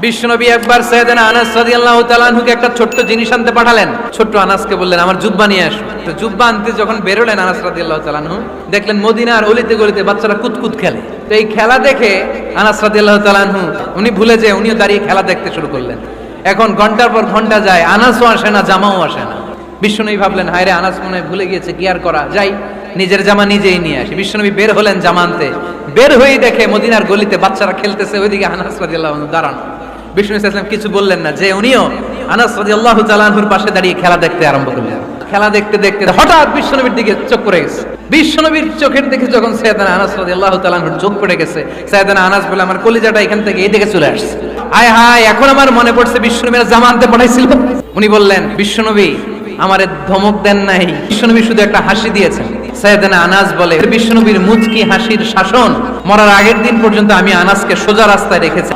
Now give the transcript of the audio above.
বিশ্বনবী একবার সাইয়েদনা আনাস রাদিয়াল্লাহু তাআলা আনহুকে একটা ছোট্ট জিনিস আনতে পাঠালেন। ছোট্ট আনাসকে বললেন আমার জুব্বা নিয়ে আসো। তো জুব্বা আনতে যখন বেরোলেন আনাস রাদিয়াল্লাহু তাআলা আনহু, দেখলেন মদিনার অলিতে গলিতে বাচ্চারা কুতকুত খেলে। তো এই খেলা দেখে আনাস রাদিয়াল্লাহু তাআলা আনহু উনি ভুলে যেয়ে উনিও দাঁড়িয়ে খেলা দেখতে শুরু করলেন। এখন ঘন্টার পর ঘন্টা যায়, আনাসও আসে না, জামাও আসে না। বিশ্বনবী ভাবলেন হায় রে, আনাস মনে হয় ভুলে গিয়েছে, কি আর করা, যাই নিজের জামা নিজেই নিয়ে আসি। বিশ্বনবী বের হলেন জামা আনতে, বের হয়েই দেখে মদিনার গলিতে বাচ্চারা খেলতেছে, ওইদিকে আনাস রাদিয়াল্লাহু আনহু দাঁড়ানো। বিষ্ণু ইসলাম কিছু বললেন না, যে উনিও আনাস রাদিয়াল্লাহু তাআলা আনহুর পাশে দাঁড়িয়ে খেলা দেখতে আরম্ভ করলেন। খেলা দেখতে দেখতে হঠাৎ বিশ্বনবীর দিকে চোখ পড়ে গেছে। বিশ্বনবীর চোখের দিকে যখন সাইয়েদনা আনাস রাদিয়াল্লাহু তাআলা আনহুর চোখ পড়ে গেছে, সাইয়েদনা আনাস বলে আমার কলিজাটা এখান থেকে এই দিকে চলে আসছে। হায় হায়, এখন আমার মনে পড়ছে বিশ্বনবীর জামা আনতে পাঠাইছিল। উনি বললেন বিশ্বনবী আমারে ধমক দেন নাই, বিশ্বনবী শুধু একটা হাসি দিয়েছেন। সাইয়েদনা আনাস বলে বিশ্বনবীর মুচকি হাসির শাসন মরার আগের দিন পর্যন্ত আমি আনাসকে সোজা রাস্তায় রেখেছি।